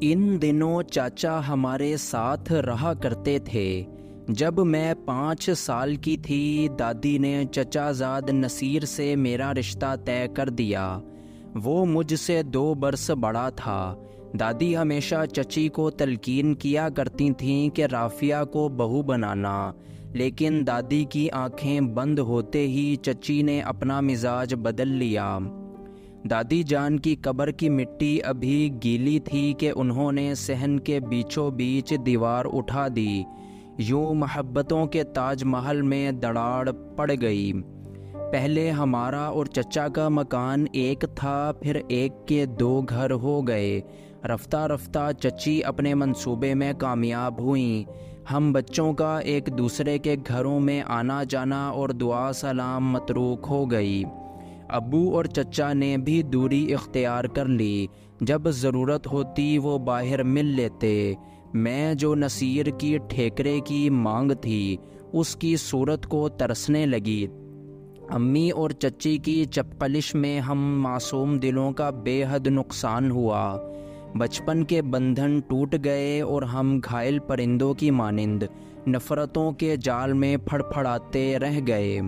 ان دنوں چاچا ہمارے ساتھ رہا کرتے تھے۔ جب میں 5 سال کی تھی دادی نے چچا زاد نصیر سے میرا رشتہ طے کر دیا۔ وہ مجھ سے 2 برس بڑا تھا۔ دادی ہمیشہ چچی کو تلقین کیا کرتی تھیں کہ رافیہ کو بہو بنانا، لیکن دادی کی آنکھیں بند ہوتے ہی چچی نے اپنا مزاج بدل لیا۔ دادی جان کی قبر کی مٹی ابھی گیلی تھی کہ انہوں نے صحن کے بیچوں بیچ دیوار اٹھا دی۔ یوں محبتوں کے تاج محل میں دراڑ پڑ گئی۔ پہلے ہمارا اور چچا کا مکان ایک تھا، پھر ایک کے 2 گھر ہو گئے۔ رفتہ رفتہ چچی اپنے منصوبے میں کامیاب ہوئیں۔ ہم بچوں کا ایک دوسرے کے گھروں میں آنا جانا اور دعا سلام متروک ہو گئی۔ ابو اور چچا نے بھی دوری اختیار کر لی۔ جب ضرورت ہوتی وہ باہر مل لیتے۔ میں جو نصیر کی ٹھیکرے کی مانگ تھی اس کی صورت کو ترسنے لگی۔ امی اور چچی کی چپقلش میں ہم معصوم دلوں کا بے حد نقصان ہوا۔ بچپن کے بندھن ٹوٹ گئے اور ہم گھائل پرندوں کی مانند نفرتوں کے جال میں پھڑپھڑاتے رہ گئے۔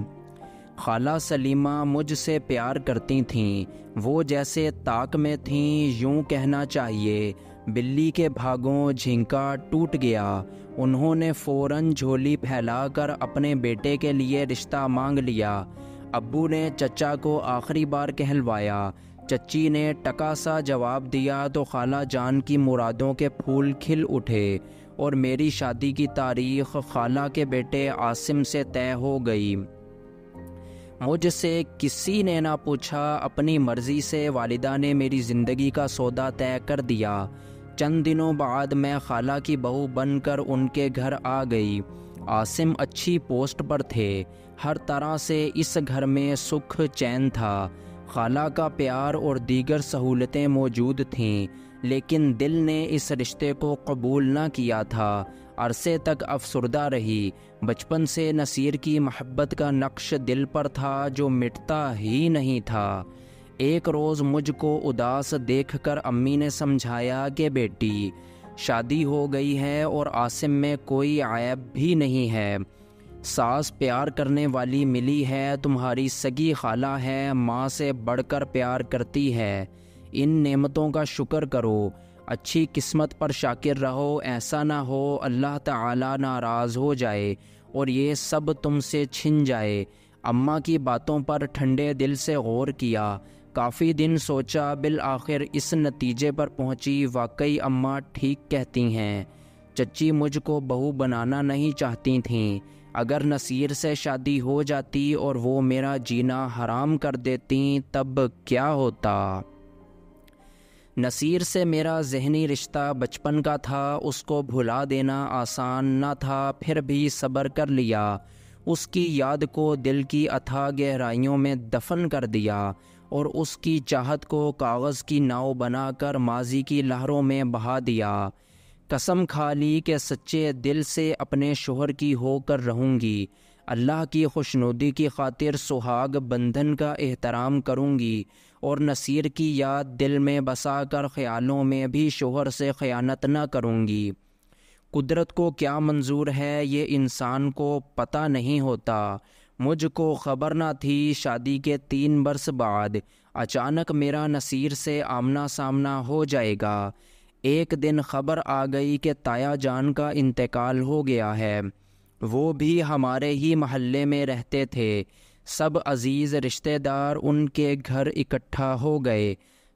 خالہ سلیمہ مجھ سے پیار کرتی تھیں۔ وہ جیسے طاق میں تھیں، یوں کہنا چاہیے بلی کے بھاگوں جھینکا ٹوٹ گیا۔ انہوں نے فوراً جھولی پھیلا کر اپنے بیٹے کے لیے رشتہ مانگ لیا۔ ابو نے چچا کو آخری بار کہلوایا۔ چچی نے ٹکا سا جواب دیا تو خالہ جان کی مرادوں کے پھول کھل اٹھے اور میری شادی کی تاریخ خالہ کے بیٹے عاصم سے طے ہو گئی۔ مجھ سے کسی نے نہ پوچھا، اپنی مرضی سے والدہ نے میری زندگی کا سودا طے کر دیا۔ چند دنوں بعد میں خالہ کی بہو بن کر ان کے گھر آ گئی۔ عاصم اچھی پوسٹ پر تھے۔ ہر طرح سے اس گھر میں سکھ چین تھا۔ خالہ کا پیار اور دیگر سہولتیں موجود تھیں، لیکن دل نے اس رشتے کو قبول نہ کیا تھا۔ عرصے تک افسردہ رہی۔ بچپن سے نصیر کی محبت کا نقش دل پر تھا جو مٹتا ہی نہیں تھا۔ ایک روز مجھ کو اداس دیکھ کر امی نے سمجھایا کہ بیٹی، شادی ہو گئی ہے اور عاصم میں کوئی عیب بھی نہیں ہے۔ ساس پیار کرنے والی ملی ہے، تمہاری سگی خالہ ہے، ماں سے بڑھ کر پیار کرتی ہے۔ ان نعمتوں کا شکر کرو، اچھی قسمت پر شاکر رہو، ایسا نہ ہو اللہ تعالی ناراض ہو جائے اور یہ سب تم سے چھن جائے۔ اماں کی باتوں پر ٹھنڈے دل سے غور کیا۔ کافی دن سوچا، بالآخر اس نتیجے پر پہنچی، واقعی اماں ٹھیک کہتی ہیں۔ چچی مجھ کو بہو بنانا نہیں چاہتی تھیں۔ اگر نصیر سے شادی ہو جاتی اور وہ میرا جینا حرام کر دیتی تب کیا ہوتا؟ نصیر سے میرا ذہنی رشتہ بچپن کا تھا، اس کو بھلا دینا آسان نہ تھا، پھر بھی صبر کر لیا۔ اس کی یاد کو دل کی اتھاہ گہرائیوں میں دفن کر دیا اور اس کی چاہت کو کاغذ کی ناؤ بنا کر ماضی کی لہروں میں بہا دیا۔ قسم کھا لی کہ سچے دل سے اپنے شوہر کی ہو کر رہوں گی۔ اللہ کی خوشنودی کی خاطر سہاگ بندھن کا احترام کروں گی اور نصیر کی یاد دل میں بسا کر خیالوں میں بھی شوہر سے خیانت نہ کروں گی۔ قدرت کو کیا منظور ہے یہ انسان کو پتہ نہیں ہوتا۔ مجھ کو خبر نہ تھی شادی کے 3 برس بعد اچانک میرا نصیر سے آمنا سامنا ہو جائے گا۔ ایک دن خبر آ گئی کہ تایا جان کا انتقال ہو گیا ہے۔ وہ بھی ہمارے ہی محلے میں رہتے تھے۔ سب عزیز رشتہ دار ان کے گھر اکٹھا ہو گئے۔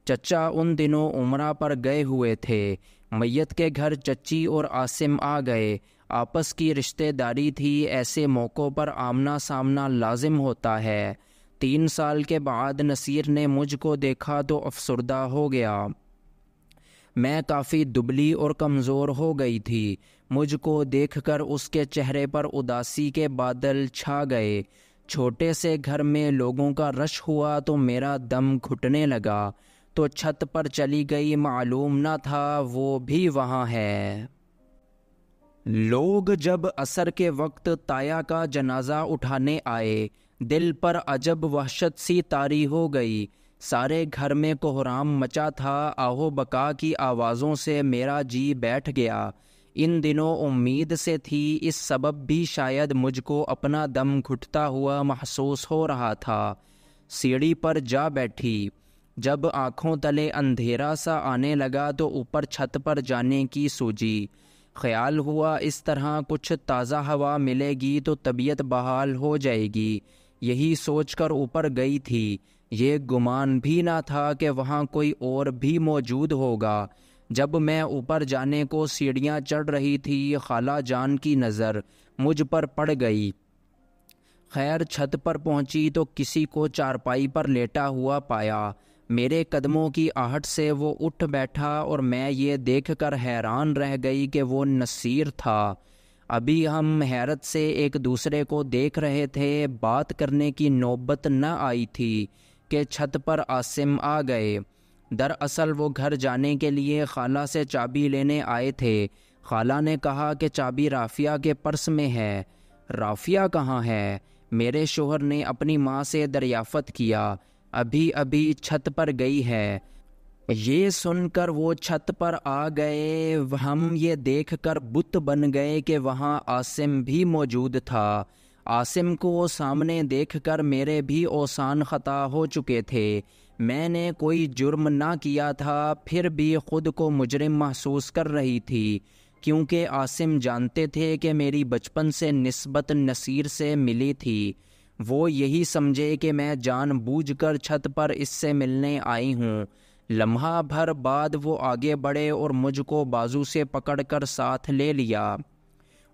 چچا ان دنوں عمرہ پر گئے ہوئے تھے۔ میت کے گھر چچی اور عاصم آ گئے۔ آپس کی رشتہ داری تھی، ایسے موقعوں پر آمنا سامنا لازم ہوتا ہے۔ 3 سال کے بعد نصیر نے مجھ کو دیکھا تو افسردہ ہو گیا۔ میں کافی دبلی اور کمزور ہو گئی تھی۔ مجھ کو دیکھ کر اس کے چہرے پر اداسی کے بادل چھا گئے۔ چھوٹے سے گھر میں لوگوں کا رش ہوا تو میرا دم گھٹنے لگا، تو چھت پر چلی گئی، معلوم نہ تھا وہ بھی وہاں ہے۔ لوگ جب عصر کے وقت تایا کا جنازہ اٹھانے آئے، دل پر عجب وحشت سی طاری ہو گئی۔ سارے گھر میں کوہرام مچا تھا، آہو بکا کی آوازوں سے میرا جی بیٹھ گیا۔ ان دنوں امید سے تھی، اس سبب بھی شاید مجھ کو اپنا دم گھٹتا ہوا محسوس ہو رہا تھا۔ سیڑھی پر جا بیٹھی۔ جب آنکھوں تلے اندھیرا سا آنے لگا تو اوپر چھت پر جانے کی سوچی۔ خیال ہوا اس طرح کچھ تازہ ہوا ملے گی تو طبیعت بحال ہو جائے گی، یہی سوچ کر اوپر گئی تھی۔ یہ گمان بھی نہ تھا کہ وہاں کوئی اور بھی موجود ہوگا۔ جب میں اوپر جانے کو سیڑھیاں چڑھ رہی تھی، خالہ جان کی نظر مجھ پر پڑ گئی۔ خیر چھت پر پہنچی تو کسی کو چارپائی پر لیٹا ہوا پایا۔ میرے قدموں کی آہٹ سے وہ اٹھ بیٹھا اور میں یہ دیکھ کر حیران رہ گئی کہ وہ نصیر تھا۔ ابھی ہم حیرت سے ایک دوسرے کو دیکھ رہے تھے، بات کرنے کی نوبت نہ آئی تھی کہ چھت پر عاصم آ گئے۔ دراصل وہ گھر جانے کے لیے خالہ سے چابی لینے آئے تھے۔ خالہ نے کہا کہ چابی رافیہ کے پرس میں ہے۔ رافیہ کہاں ہے؟ میرے شوہر نے اپنی ماں سے دریافت کیا۔ ابھی ابھی چھت پر گئی ہے۔ یہ سن کر وہ چھت پر آ گئے۔ ہم یہ دیکھ کر بت بن گئے کہ وہاں عاصم بھی موجود تھا۔ عاصم کو سامنے دیکھ کر میرے بھی اوسان خطا ہو چکے تھے۔ میں نے کوئی جرم نہ کیا تھا، پھر بھی خود کو مجرم محسوس کر رہی تھی، کیونکہ عاصم جانتے تھے کہ میری بچپن سے نسبت نصیر سے ملی تھی۔ وہ یہی سمجھے کہ میں جان بوجھ کر چھت پر اس سے ملنے آئی ہوں۔ لمحہ بھر بعد وہ آگے بڑھے اور مجھ کو بازو سے پکڑ کر ساتھ لے لیا۔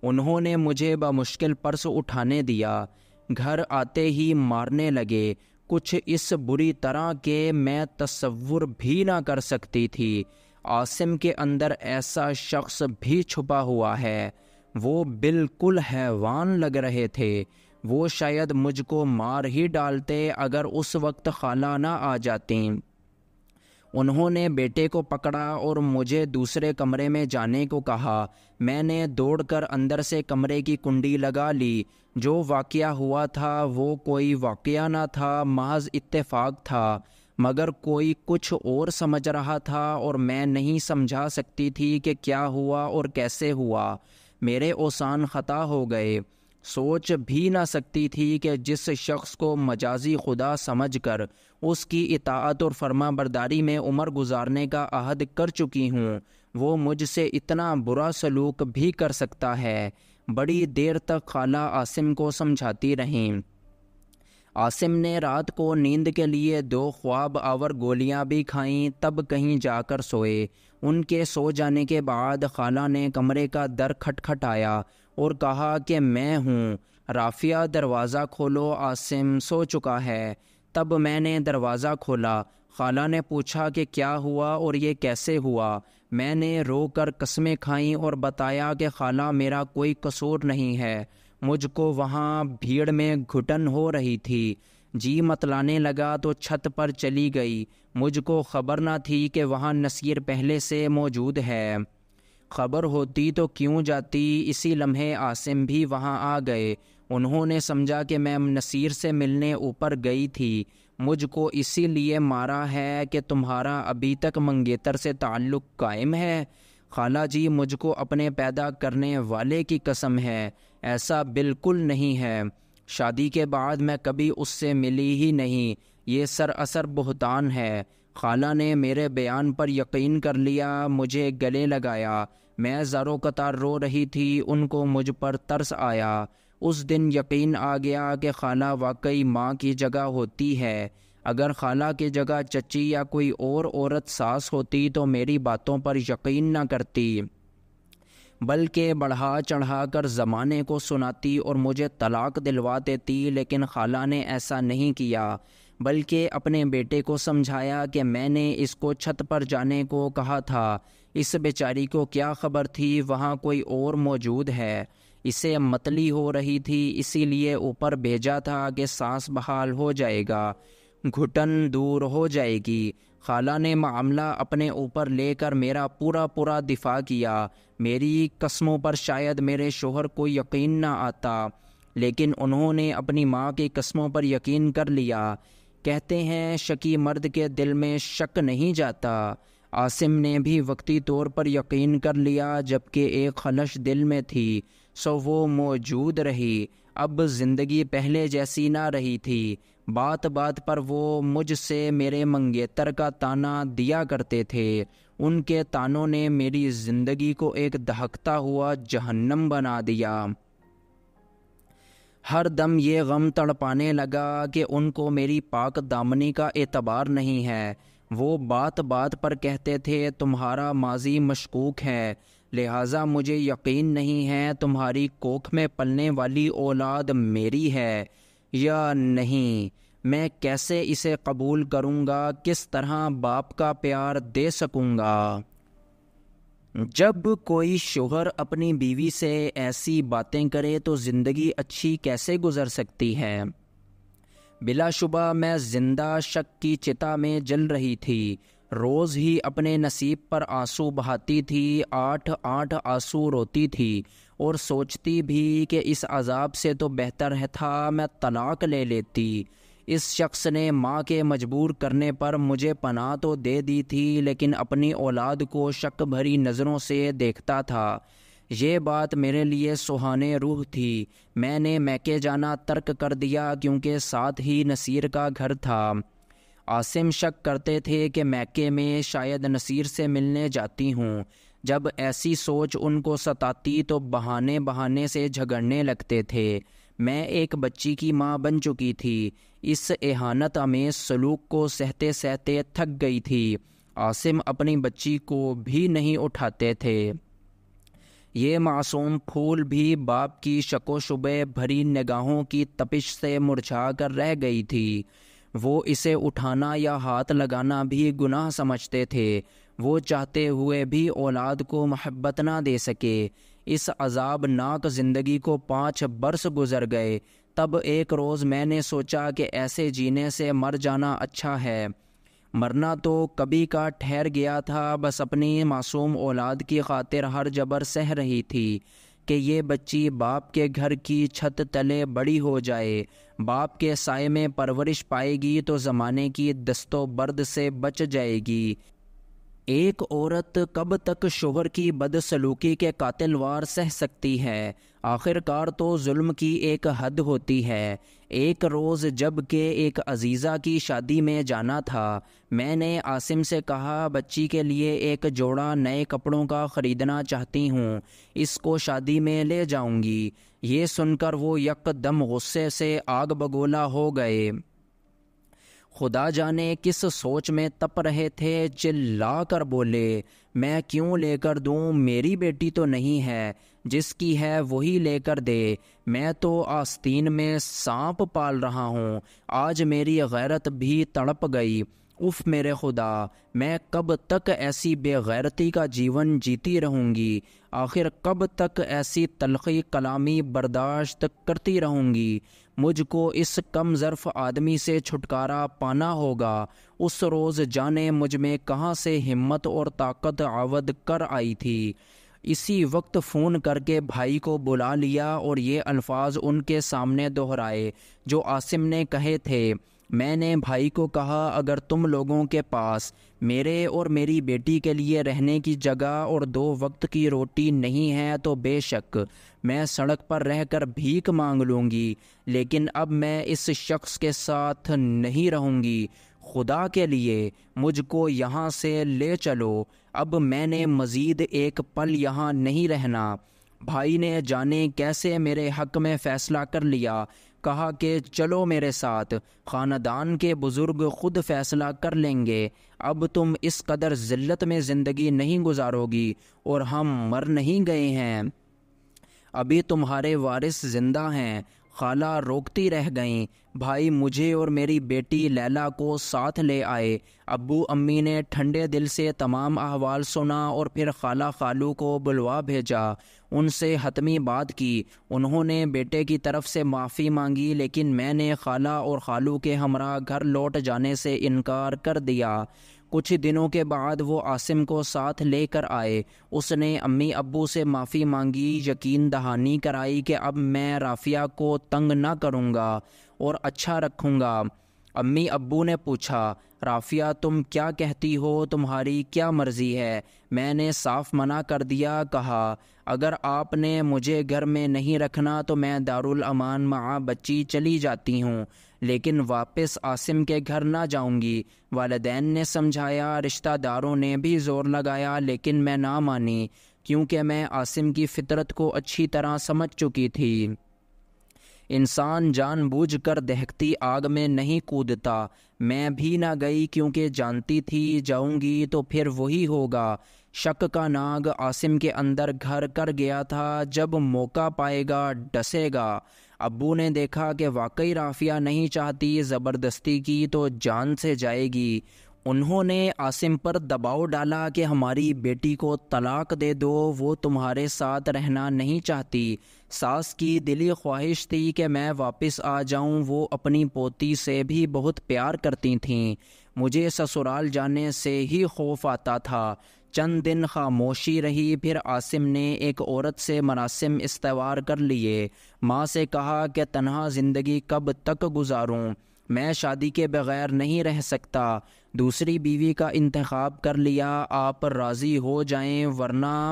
انہوں نے مجھے بمشکل پرس اٹھانے دیا۔ گھر آتے ہی مارنے لگے، کچھ اس بری طرح کہ میں تصور بھی نہ کر سکتی تھی۔ عاصم کے اندر ایسا شخص بھی چھپا ہوا ہے۔ وہ بالکل حیوان لگ رہے تھے۔ وہ شاید مجھ کو مار ہی ڈالتے اگر اس وقت خالہ نہ آ جاتیں۔ انہوں نے بیٹے کو پکڑا اور مجھے دوسرے کمرے میں جانے کو کہا۔ میں نے دوڑ کر اندر سے کمرے کی کنڈی لگا لی۔ جو واقعہ ہوا تھا وہ کوئی واقعہ نہ تھا، محض اتفاق تھا، مگر کوئی کچھ اور سمجھ رہا تھا اور میں نہیں سمجھا سکتی تھی کہ کیا ہوا اور کیسے ہوا۔ میرے اوسان خطا ہو گئے۔ سوچ بھی نہ سکتی تھی کہ جس شخص کو مجازی خدا سمجھ کر اس کی اطاعت اور فرما برداری میں عمر گزارنے کا عہد کر چکی ہوں، وہ مجھ سے اتنا برا سلوک بھی کر سکتا ہے۔ بڑی دیر تک خالہ عاصم کو سمجھاتی رہیں۔ عاصم نے رات کو نیند کے لیے 2 خواب آور گولیاں بھی کھائیں، تب کہیں جا کر سوئے۔ ان کے سو جانے کے بعد خالہ نے کمرے کا در کھٹکھٹایا اور کہا کہ میں ہوں۔ رافیہ دروازہ کھولو، عاصم سو چکا ہے۔ تب میں نے دروازہ کھولا۔ خالہ نے پوچھا کہ کیا ہوا اور یہ کیسے ہوا۔ میں نے رو کر قسمیں کھائیں اور بتایا کہ خالہ میرا کوئی قصور نہیں ہے، مجھ کو وہاں بھیڑ میں گھٹن ہو رہی تھی، جی متلانے لگا تو چھت پر چلی گئی۔ مجھ کو خبر نہ تھی کہ وہاں نصیر پہلے سے موجود ہے۔ خبر ہوتی تو کیوں جاتی۔ اسی لمحے عاصم بھی وہاں آ گئے۔ انہوں نے سمجھا کہ میں نصیر سے ملنے اوپر گئی تھی۔ مجھ کو اسی لیے مارا ہے کہ تمہارا ابھی تک منگیتر سے تعلق قائم ہے؟ خالہ جی، مجھ کو اپنے پیدا کرنے والے کی قسم ہے، ایسا بالکل نہیں ہے۔ شادی کے بعد میں کبھی اس سے ملی ہی نہیں۔ یہ سراسر بہتان ہے۔ خالہ نے میرے بیان پر یقین کر لیا، مجھے گلے لگایا۔ میں زارو قطار رو رہی تھی۔ ان کو مجھ پر ترس آیا۔ اس دن یقین آ گیا کہ خالہ واقعی ماں کی جگہ ہوتی ہے۔ اگر خالہ کی جگہ چچی یا کوئی اور عورت ساس ہوتی تو میری باتوں پر یقین نہ کرتی، بلکہ بڑھا چڑھا کر زمانے کو سناتی اور مجھے طلاق دلوا دیتی۔ لیکن خالہ نے ایسا نہیں کیا، بلکہ اپنے بیٹے کو سمجھایا کہ میں نے اس کو چھت پر جانے کو کہا تھا۔ اس بیچاری کو کیا خبر تھی وہاں کوئی اور موجود ہے۔ اسے متلی ہو رہی تھی، اسی لیے اوپر بھیجا تھا کہ سانس بحال ہو جائے گا، گھٹن دور ہو جائے گی۔ خالہ نے معاملہ اپنے اوپر لے کر میرا پورا دفاع کیا۔ میری قسموں پر شاید میرے شوہر کو یقین نہ آتا، لیکن انہوں نے اپنی ماں کی قسموں پر یقین کر لیا۔ کہتے ہیں شکی مرد کے دل میں شک نہیں جاتا۔ عاصم نے بھی وقتی طور پر یقین کر لیا، جبکہ ایک خلش دل میں تھی سو وہ موجود رہی۔ اب زندگی پہلے جیسی نہ رہی تھی۔ بات بات پر وہ مجھ سے میرے منگیتر کا تانا دیا کرتے تھے۔ ان کے تانوں نے میری زندگی کو ایک دہکتا ہوا جہنم بنا دیا۔ ہر دم یہ غم تڑپانے لگا کہ ان کو میری پاک دامنی کا اعتبار نہیں ہے۔ وہ بات بات پر کہتے تھے تمہارا ماضی مشکوک ہے، لہٰذا مجھے یقین نہیں ہے تمہاری کوکھ میں پلنے والی اولاد میری ہے یا نہیں۔ میں کیسے اسے قبول کروں گا؟ کس طرح باپ کا پیار دے سکوں گا؟ جب کوئی شوہر اپنی بیوی سے ایسی باتیں کرے تو زندگی اچھی کیسے گزر سکتی ہے؟ بلا شبہ میں زندہ شک کی چتا میں جل رہی تھی۔ روز ہی اپنے نصیب پر آنسو بہاتی تھی، 8 آنسو روتی تھی اور سوچتی بھی کہ اس عذاب سے تو بہتر تھا میں طلاق لے لیتی۔ اس شخص نے ماں کے مجبور کرنے پر مجھے پناہ تو دے دی تھی، لیکن اپنی اولاد کو شک بھری نظروں سے دیکھتا تھا۔ یہ بات میرے لیے سہانے روح تھی۔ میں نے میکے جانا ترک کر دیا کیونکہ ساتھ ہی نصیر کا گھر تھا۔ عاصم شک کرتے تھے کہ میکے میں شاید نصیر سے ملنے جاتی ہوں۔ جب ایسی سوچ ان کو ستاتی تو بہانے سے جھگڑنے لگتے تھے۔ میں ایک بچی کی ماں بن چکی تھی۔ اس اہانت آمیز سلوک کو سہتے سہتے تھک گئی تھی۔ عاصم اپنی بچی کو بھی نہیں اٹھاتے تھے۔ یہ معصوم پھول بھی باپ کی شک و شبہ بھری نگاہوں کی تپش سے مرجھا کر رہ گئی تھی۔ وہ اسے اٹھانا یا ہاتھ لگانا بھی گناہ سمجھتے تھے۔ وہ چاہتے ہوئے بھی اولاد کو محبت نہ دے سکے۔ اس عذاب ناک زندگی کو 5 برس گزر گئے۔ تب ایک روز میں نے سوچا کہ ایسے جینے سے مر جانا اچھا ہے۔ مرنا تو کبھی کا ٹھہر گیا تھا، بس اپنی معصوم اولاد کی خاطر ہر جبر سہ رہی تھی کہ یہ بچی باپ کے گھر کی چھت تلے بڑی ہو جائے، باپ کے سائے میں پرورش پائے گی تو زمانے کی دست و برد سے بچ جائے گی۔ ایک عورت کب تک شوہر کی بدسلوکی کے قاتل وار سہ سکتی ہے؟ آخر کار تو ظلم کی ایک حد ہوتی ہے۔ ایک روز جب کہ ایک عزیزہ کی شادی میں جانا تھا، میں نے عاصم سے کہا بچی کے لیے ایک جوڑا نئے کپڑوں کا خریدنا چاہتی ہوں، اس کو شادی میں لے جاؤں گی۔ یہ سن کر وہ یک دم غصے سے آگ بگولا ہو گئے۔ خدا جانے کس سوچ میں تپ رہے تھے، چلا کر بولے میں کیوں لے کر دوں؟ میری بیٹی تو نہیں ہے، جس کی ہے وہی لے کر دے۔ میں تو آستین میں سانپ پال رہا ہوں۔ آج میری غیرت بھی تڑپ گئی۔ اف میرے خدا، میں کب تک ایسی بے غیرتی کا جیون جیتی رہوں گی؟ آخر کب تک ایسی تلخی کلامی برداشت کرتی رہوں گی؟ مجھ کو اس کم ظرف آدمی سے چھٹکارا پانا ہوگا۔ اس روز جانے مجھ میں کہاں سے ہمت اور طاقت عود کر آئی تھی۔ اسی وقت فون کر کے بھائی کو بلا لیا اور یہ الفاظ ان کے سامنے دہرائے جو عاصم نے کہے تھے۔ میں نے بھائی کو کہا اگر تم لوگوں کے پاس میرے اور میری بیٹی کے لیے رہنے کی جگہ اور 2 وقت کی روٹی نہیں ہے تو بے شک میں سڑک پر رہ کر بھیک مانگ لوں گی، لیکن اب میں اس شخص کے ساتھ نہیں رہوں گی۔ خدا کے لیے مجھ کو یہاں سے لے چلو، اب میں نے مزید ایک پل یہاں نہیں رہنا۔ بھائی نے جانے کیسے میرے حق میں فیصلہ کر لیا، کہا کہ چلو میرے ساتھ، خاندان کے بزرگ خود فیصلہ کر لیں گے۔ اب تم اس قدر ذلت میں زندگی نہیں گزارو گی، اور ہم مر نہیں گئے ہیں، ابھی تمہارے وارث زندہ ہیں۔ خالہ روکتی رہ گئیں۔ بھائی مجھے اور میری بیٹی لیلا کو ساتھ لے آئے۔ ابو امی نے ٹھنڈے دل سے تمام احوال سنا اور پھر خالہ خالو کو بلوا بھیجا، ان سے حتمی بات کی۔ انہوں نے بیٹے کی طرف سے معافی مانگی، لیکن میں نے خالہ اور خالو کے ہمراہ گھر لوٹ جانے سے انکار کر دیا۔ کچھ دنوں کے بعد وہ عاصم کو ساتھ لے کر آئے۔ اس نے امی ابو سے معافی مانگی، یقین دہانی کرائی کہ اب میں رافیہ کو تنگ نہ کروں گا اور اچھا رکھوں گا۔ امی ابو نے پوچھا، رافعہ تم کیا کہتی ہو، تمہاری کیا مرضی ہے؟ میں نے صاف منع کر دیا، کہا اگر آپ نے مجھے گھر میں نہیں رکھنا تو میں دارالامان مع بچی چلی جاتی ہوں، لیکن واپس عاصم کے گھر نہ جاؤں گی۔ والدین نے سمجھایا، رشتہ داروں نے بھی زور لگایا، لیکن میں نہ مانی، کیونکہ میں عاصم کی فطرت کو اچھی طرح سمجھ چکی تھی۔ انسان جان بوجھ کر دہکتی آگ میں نہیں کودتا۔ میں بھی نہ گئی، کیونکہ جانتی تھی جاؤں گی تو پھر وہی ہوگا۔ شک کا ناگ عاصم کے اندر گھر کر گیا تھا، جب موقع پائے گا ڈسے گا۔ ابو نے دیکھا کہ واقعی رافعہ نہیں چاہتی، زبردستی کی تو جان سے جائے گی۔ انہوں نے عاصم پر دباؤ ڈالا کہ ہماری بیٹی کو طلاق دے دو، وہ تمہارے ساتھ رہنا نہیں چاہتی۔ ساس کی دلی خواہش تھی کہ میں واپس آ جاؤں، وہ اپنی پوتی سے بھی بہت پیار کرتی تھیں۔ مجھے سسرال جانے سے ہی خوف آتا تھا۔ چند دن خاموشی رہی، پھر عاصم نے ایک عورت سے مراسم استوار کر لیے۔ ماں سے کہا کہ تنہا زندگی کب تک گزاروں، میں شادی کے بغیر نہیں رہ سکتا، دوسری بیوی کا انتخاب کر لیا، آپ راضی ہو جائیں ورنہ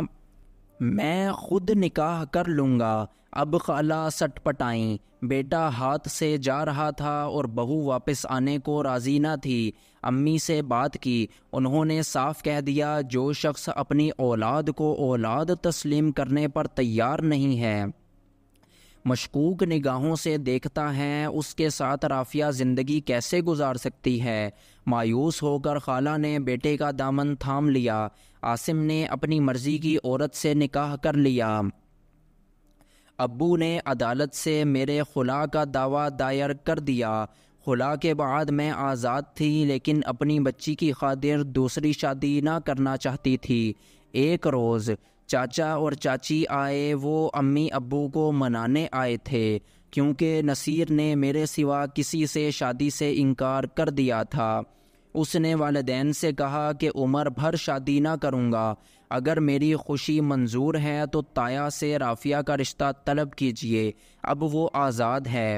میں خود نکاح کر لوں گا۔ اب خالہ سٹ پٹائیں۔ بیٹا ہاتھ سے جا رہا تھا اور بہو واپس آنے کو راضی نہ تھی۔ امی سے بات کی، انہوں نے صاف کہہ دیا جو شخص اپنی اولاد کو اولاد تسلیم کرنے پر تیار نہیں ہے، مشکوک نگاہوں سے دیکھتا ہے، اس کے ساتھ رافعہ زندگی کیسے گزار سکتی ہے؟ مایوس ہو کر خالہ نے بیٹے کا دامن تھام لیا۔ عاصم نے اپنی مرضی کی عورت سے نکاح کر لیا۔ ابو نے عدالت سے میرے خلا کا دعویٰ دائر کر دیا۔ خلا کے بعد میں آزاد تھی، لیکن اپنی بچی کی خاطر دوسری شادی نہ کرنا چاہتی تھی۔ ایک روز چاچا اور چاچی آئے، وہ امی ابو کو منانے آئے تھے، کیونکہ نصیر نے میرے سوا کسی سے شادی سے انکار کر دیا تھا۔ اس نے والدین سے کہا کہ عمر بھر شادی نہ کروں گا، اگر میری خوشی منظور ہے تو تایا سے رافعہ کا رشتہ طلب کیجیے، اب وہ آزاد ہے۔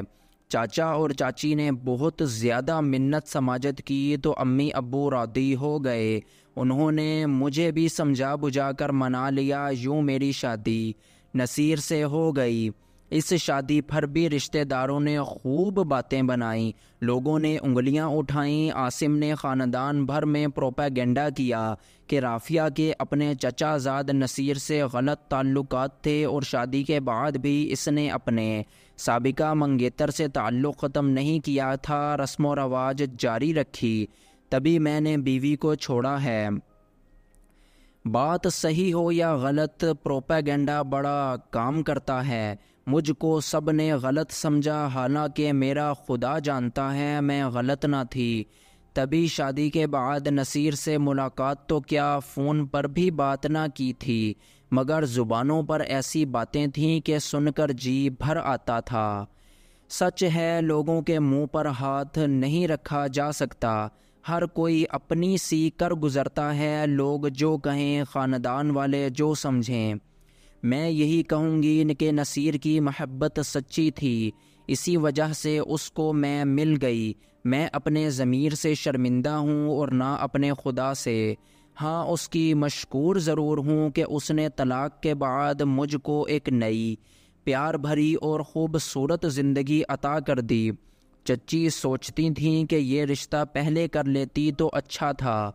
چاچا اور چاچی نے بہت زیادہ منت سماجت کی تو امی ابو راضی ہو گئے۔ انہوں نے مجھے بھی سمجھا بجھا کر منا لیا، یوں میری شادی نصیر سے ہو گئی۔ اس شادی پر بھی رشتہ داروں نے خوب باتیں بنائیں، لوگوں نے انگلیاں اٹھائیں۔ عاصم نے خاندان بھر میں پروپیگنڈا کیا کہ رافعہ کے اپنے چچا زاد نصیر سے غلط تعلقات تھے، اور شادی کے بعد بھی اس نے اپنے سابقہ منگیتر سے تعلق ختم نہیں کیا تھا، رسم و رواج جاری رکھی، تبھی میں نے بیوی کو چھوڑا ہے۔ بات صحیح ہو یا غلط، پروپیگنڈا بڑا کام کرتا ہے۔ مجھ کو سب نے غلط سمجھا، حالانکہ میرا خدا جانتا ہے میں غلط نہ تھی۔ تبھی شادی کے بعد نصیر سے ملاقات تو کیا، فون پر بھی بات نہ کی تھی، مگر زبانوں پر ایسی باتیں تھیں کہ سن کر جی بھر آتا تھا۔ سچ ہے، لوگوں کے منہ پر ہاتھ نہیں رکھا جا سکتا، ہر کوئی اپنی سی کر گزرتا ہے، لوگ جو کہیں، خاندان والے جو سمجھیں۔ میں یہی کہوں گی کہ نصیر کی محبت سچی تھی، اسی وجہ سے اس کو میں مل گئی۔ میں اپنے ضمیر سے شرمندہ ہوں اور نہ اپنے خدا سے۔ ہاں، اس کی مشکور ضرور ہوں کہ اس نے طلاق کے بعد مجھ کو ایک نئی، پیار بھری اور خوبصورت زندگی عطا کر دی۔ چچی سوچتی تھیں کہ یہ رشتہ پہلے کر لیتی تو اچھا تھا،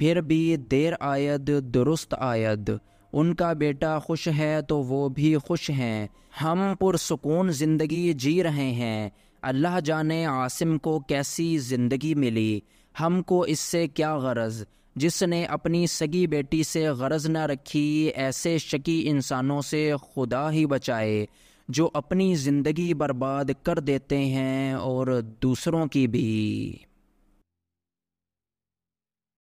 پھر بھی دیر آید درست آید۔ ان کا بیٹا خوش ہے تو وہ بھی خوش ہیں، ہم پرسکون زندگی جی رہے ہیں۔ اللہ جانے عاصم کو کیسی زندگی ملی، ہم کو اس سے کیا غرض؟ جس نے اپنی سگی بیٹی سے غرض نہ رکھی، ایسے شکی انسانوں سے خدا ہی بچائے جو اپنی زندگی برباد کر دیتے ہیں اور دوسروں کی بھی۔